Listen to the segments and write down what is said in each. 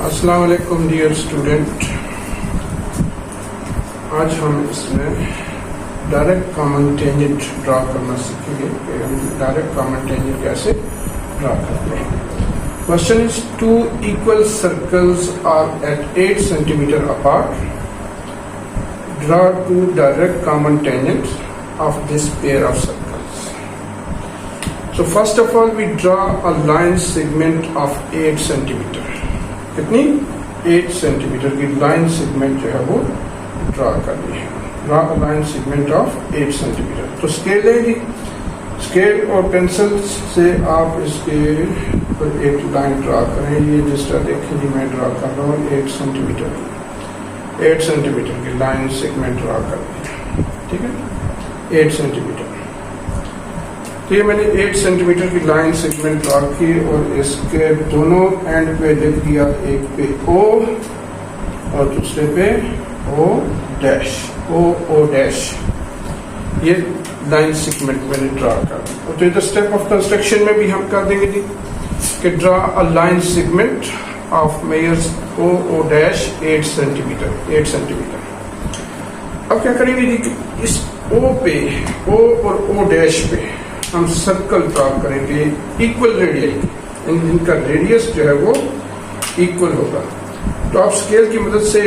अस्सलाम वालेकुम dear student. आज हम इसमें डायरेक्ट कॉमन टेंजेंट ड्रा करना सीखेंगे कि हम डायरेक्ट कॉमन टेंजेंट कैसे ड्रा करते हैं। Question is two equal circles are at 8 centimetre apart. Draw two direct common tangents of this pair of circles. So first of all we draw a line segment of 8 centimeter. कितनी 8 centimetre की line segment जो है वो draw करनी है। Draw a line segment of 8 centimetre. तो scale लेंगे, scale और पेंसिल से आप इसके पर एक लाइन ड्रा करें। ये जिस तरह देखेंगे मैं ड्रा कर रहा हूँ 8 सेंटीमीटर की 8 सेंटीमीटर की लाइन सेगमेंट ड्रा करनी है। ठीक है, 8 सेंटीमीटर। तो ये मैंने 8 सेंटीमीटर की लाइन सेगमेंट ड्रा की और इसके दोनों एंड पे लिख दिया, एक पे O और दूसरे पे O डैश, O डैश। ये लाइन सेगमेंट मैंने ड्रा कर दी। तो इधर स्टेप ऑफ कंस्ट्रक्शन में भी हम कर देंगे जी कि draw a line segment of measures O dash 8 centimetre. अब क्या करेंगे जी कि इस O पे, O और O डैश पे हम सर्कल ड्रा करेंगे इक्वल रेडियस, इनका रेडियस जो है वो इक्वल होगा। तो आप स्केल की मदद से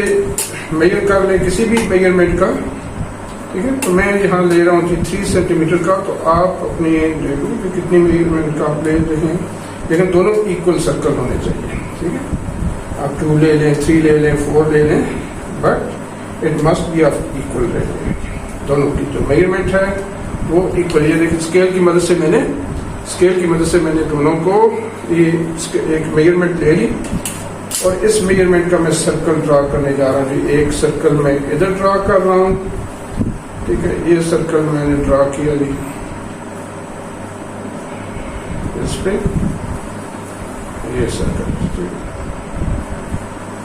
मेजर कर लें किसी भी मेजरमेंट का। ठीक है, तो मैं यहाँ ले रहा हूँ 3 सेंटीमीटर का। तो आप अपने देखो कि कितनी मेजरमेंट का आप ले रहे हैं, लेकिन दोनों इक्वल सर्कल होने चाहिए। ठीक है, आप 2 ले लें, 3 ले लें, 4 ले लें, but it must be of equal radius. दोनों की जो मेजरमेंट है वो इक्वल। ये देखिए स्केल की मदद से मैंने दोनों को ये एक मेजरमेंट ले ली और इस मेजरमेंट का मैं सर्कल ड्रा करने जा रहा हूँ। एक सर्कल मैं इधर ड्रा कर रहा हूँ। ठीक है, ये सर्कल मैंने ड्रा किया जी इस पे, ये सर्कल।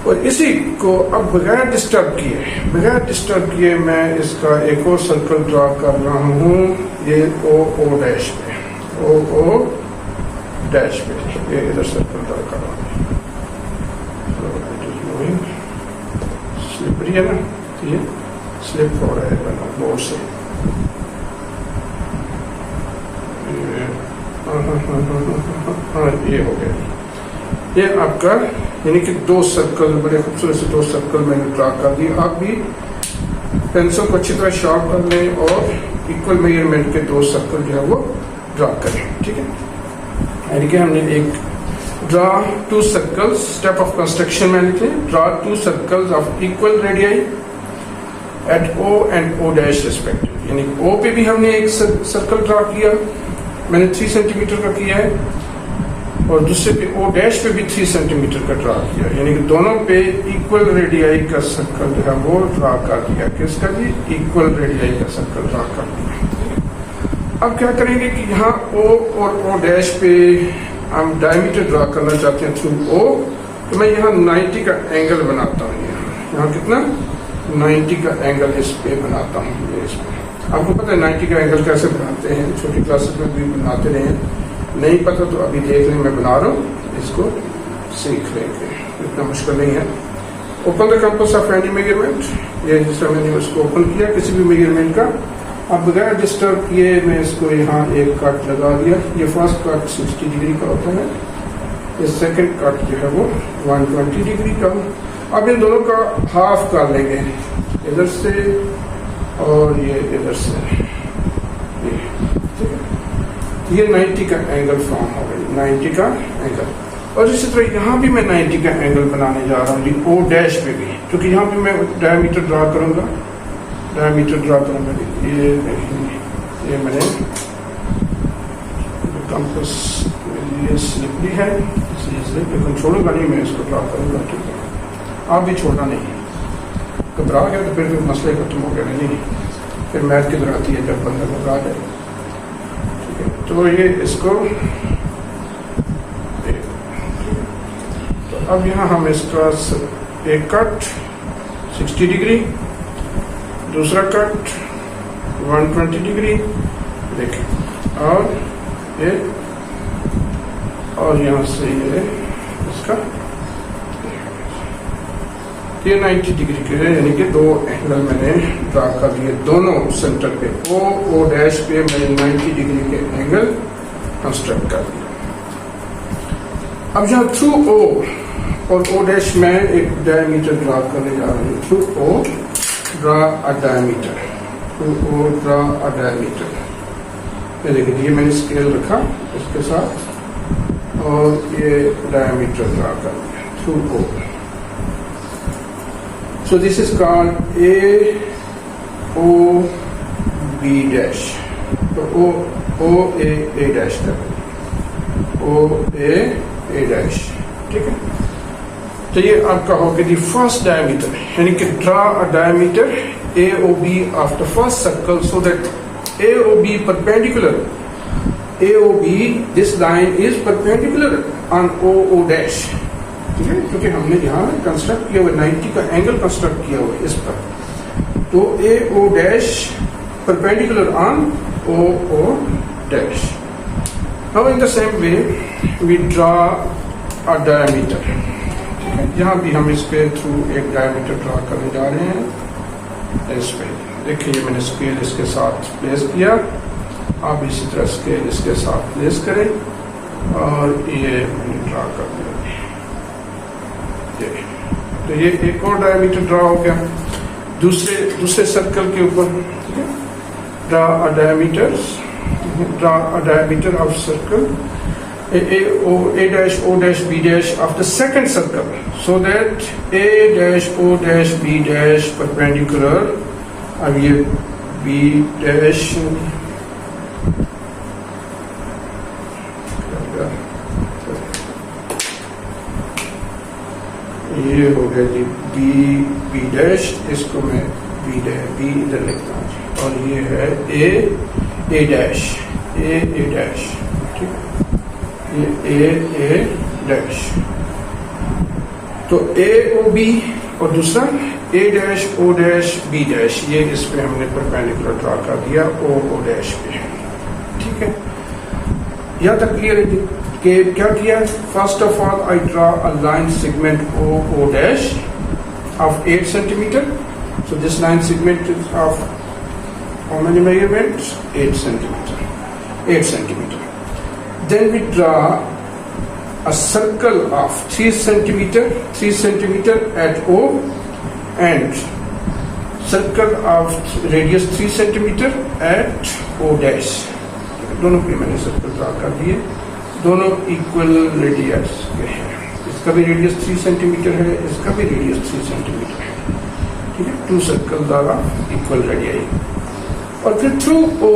और इसी को अब बगैर डिस्टर्ब किए मैं इसका एक और सर्कल ड्रा कर रहा हूँ, ये O डैश पे, O डैश पे ये इधर सर्कल ड्रा कर रहा हूँ। स्लिपरी है ना, ये स्लिप हो रहा है बोर्ड से। हाँ ये हो गया। ये आपका यानी कि 2 सर्कल, बड़े खूबसूरत से 2 सर्कल मैंने ड्रा कर दिए। आप भी पेंसिल को अच्छी तरह शार्प कर लें और इक्वल मेजरमेंट के 2 सर्कल जो है वो ड्रा करें। ठीक है, यानी कि हमने एक draw 2 circles, step of construction में लिखे draw 2 circles of equal radii at O and O dash respective. यानी O पे भी हमने एक सर्कल ड्रा किया, मैंने 3 सेंटीमीटर का किया है, और दूसरे पे O डैश पे भी 3 सेंटीमीटर का ड्रा किया। यानी कि दोनों पे इक्वल रेडियाई का सर्कल जो है वो ड्रा कर दिया। किसका जी? इक्वल रेडियाई का सर्कल ड्रा कर दिया। अब क्या करेंगे कि यहाँ O और O डैश पे हम डायमीटर ड्रा करना चाहते हैं थ्रू O। तो मैं यहाँ 90 का एंगल बनाता हूँ। यहाँ कितना 90 का एंगल इस पे बनाता हूँ। ये इसमें आपको पता है 90 का एंगल कैसे बनाते हैं, छोटी क्लासेस में भी बनाते रहे हैं। नहीं पता तो अभी देख लें, मैं बना रहा हूँ, इसको सीख लेंगे, इतना मुश्किल नहीं है। Open the compass of any measurement. ये जिस तरह मैंने उसको ओपन किया किसी भी मेजरमेंट का, अब बगैर डिस्टर्ब किए मैं इसको यहाँ एक कट लगा दिया। ये फर्स्ट कट 60 डिग्री का होता है, ये सेकंड कट जो है वो 120 डिग्री का। अब इन दोनों का हाफ कर लेंगे, इधर से और ये इधर से। ये 90 का एंगल फॉर्म हो गई, 90 का एंगल। और इसी तरह यहाँ भी मैं 90 का एंगल बनाने जा रहा हूँ O डैश पे भी, क्योंकि यहाँ पे मैं डायमीटर ड्रा करूँगा। ये मैंने कंपास, ये स्लिपरी है, इसलिए स्लिप लेकिन छोड़ूंगा नहीं, मैं इसको ड्रा करूँगा। ठीक है, आप भी छोड़ना नहीं, घबरा गया तो फिर मसले खत्म हो गया नहीं, फिर मैथ किधर आती है जब बंदा घबरा जाए। तो ये इसको, तो अब यहाँ हम इसका एक कट 60 डिग्री, दूसरा कट 120 डिग्री देखें, और यहाँ से ये इसका ये 90 डिग्री के यानी कि दो एंगल मैंने ड्रा कर दिए दोनों सेंटर पे, ओ डैश पे मैंने 90 डिग्री के एंगल कंस्ट्रक्ट कर दिया। अब यहाँ थ्रू ओ और ओ डैश में एक डायमीटर ड्रा करने जा रहा हूँ। Through O draw a diameter, through O draw a diameter. ये देखिए, ये मैंने स्केल रखा इसके साथ और ये डायमीटर ड्रा कर दिया through O. So this is called A O B dash. तो O A dash करें, O A dash, ठीक है। तो ये आपका हो गया दी फर्स्ट डायमीटर, यानी कि draw a diameter A O B of the first circle so that A O B perpendicular, A O B this line is perpendicular on O dash, ठीक है, क्योंकि हमने यहाँ कंस्ट्रक्ट किया हुआ 90 का एंगल कंस्ट्रक्ट किया हुआ इस पर, तो A O dash perpendicular on O dash. Now in the same way we draw a diameter, ठीक है। यहाँ भी हम इस पे थ्रू एक डायमीटर ड्रा करने जा रहे हैं। इस पे देखिए, ये मैंने स्केल इसके साथ प्लेस किया, आप इसी तरह स्केल इसके साथ प्लेस करें और ये मैंने ड्रा कर दिया। तो ये एक और डायमीटर ड्रा हो गया दूसरे सर्कल के ऊपर, ठीक है। Draw a diameter of circle A dash O dash B dash of the second circle so that A dash O dash B dash perpendicular, अब ये B dash ये हो गया जी बी डैश, इसको मैं बी इधर लिखता हूँ, और ये है ए डैश, ठीक है, ये ए डैश। तो ए ओ बी और दूसरा A dash O dash B dash, ये इस पे हमने परपेंडिकुलर ड्रा कर दिया ओ डैश पे, ठीक है। यहाँ तक क्लियर है जी कि क्या किया। First of all I draw a line segment O dash of 8 centimeter. So this line segment is of how many measurements? 8 centimeter. 8 centimeter. Then we draw a circle of 3 centimeter at O and circle of radius 3 centimeter at O dash. दोनों पे मैंने circle draw कर दिए, दोनों equal radius के हैं। इसका भी रेडियस 3 सेंटीमीटर है, इसका भी रेडियस 3 सेंटीमीटर है, ठीक है। 2 सर्कल द्वारा इक्वल रेडियाई। और फिर through O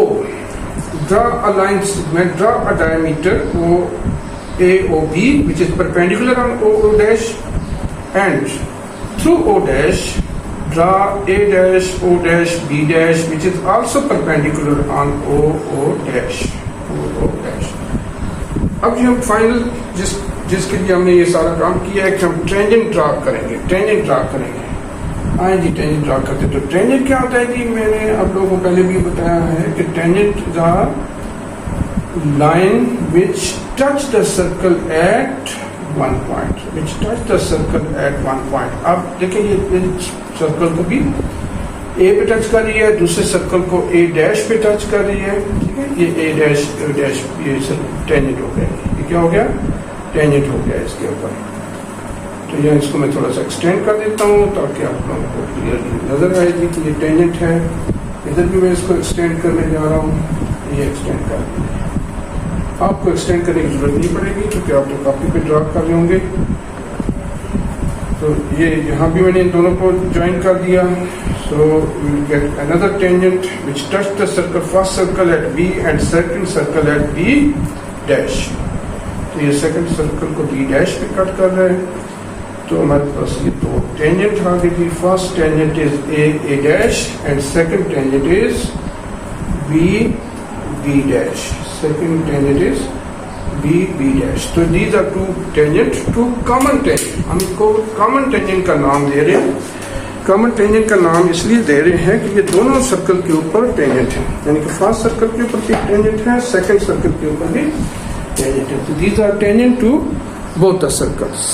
draw a line segment, draw a diameter O A O B which is perpendicular on O dash and through O dash draw A dash O dash B dash which is also perpendicular on O dash. अब हम final जिसके लिए हमने ये सारा काम किया है कि हम टेंजेंट ड्रा करेंगे, आए जी टेंजेंट ड्रा करते। तो टेंजेंट क्या होता है जी, मैंने आप लोगों को पहले भी बताया है कि tangent the line which touch the circle eight one point, अब देखिए ये सर्कल को भी ए पे टच कर रही है, दूसरे सर्कल को ए डैश पे टच कर रही है, ठीक है। ये ए डैश ये टेंजेंट हो गया, ये क्या हो गया, टेंजेंट हो गया इसके ऊपर। तो यहाँ इसको मैं थोड़ा सा एक्सटेंड कर देता हूँ ताकि आप लोगों को क्लियरली नजर आएगी कि ये टेंजेंट है। इधर भी मैं इसको एक्सटेंड करने जा रहा हूँ, ये एक्सटेंड कर दिया। आपको एक्सटेंड करने की जरूरत नहीं पड़ेगी क्योंकि आप तो कॉपी पे ड्रा कर रहे होंगे। तो ये यहाँ भी मैंने इन दोनों को ज्वाइन कर दिया। So we will get another tangent which touch the circle, first circle at B and second circle at B dash. तो ये सेकंड सर्कल को बी डैश पे कट कर रहे हैं। तो हमारे पास ये दो टेंजेंट आ गई। First tangent is A dash and second tangent is B dash. Second tangent is B dash. तो these are two tangent, two common tangent। हम इसको common tangent का नाम दे रहे हैं। common tangent का नाम इसलिए दे रहे हैं कि ये दोनों सर्कल के ऊपर tangent है, यानी कि फर्स्ट सर्कल के ऊपर भी tangent है, सेकंड सर्कल के ऊपर भी tangent है। तो these are tangent to both the circles।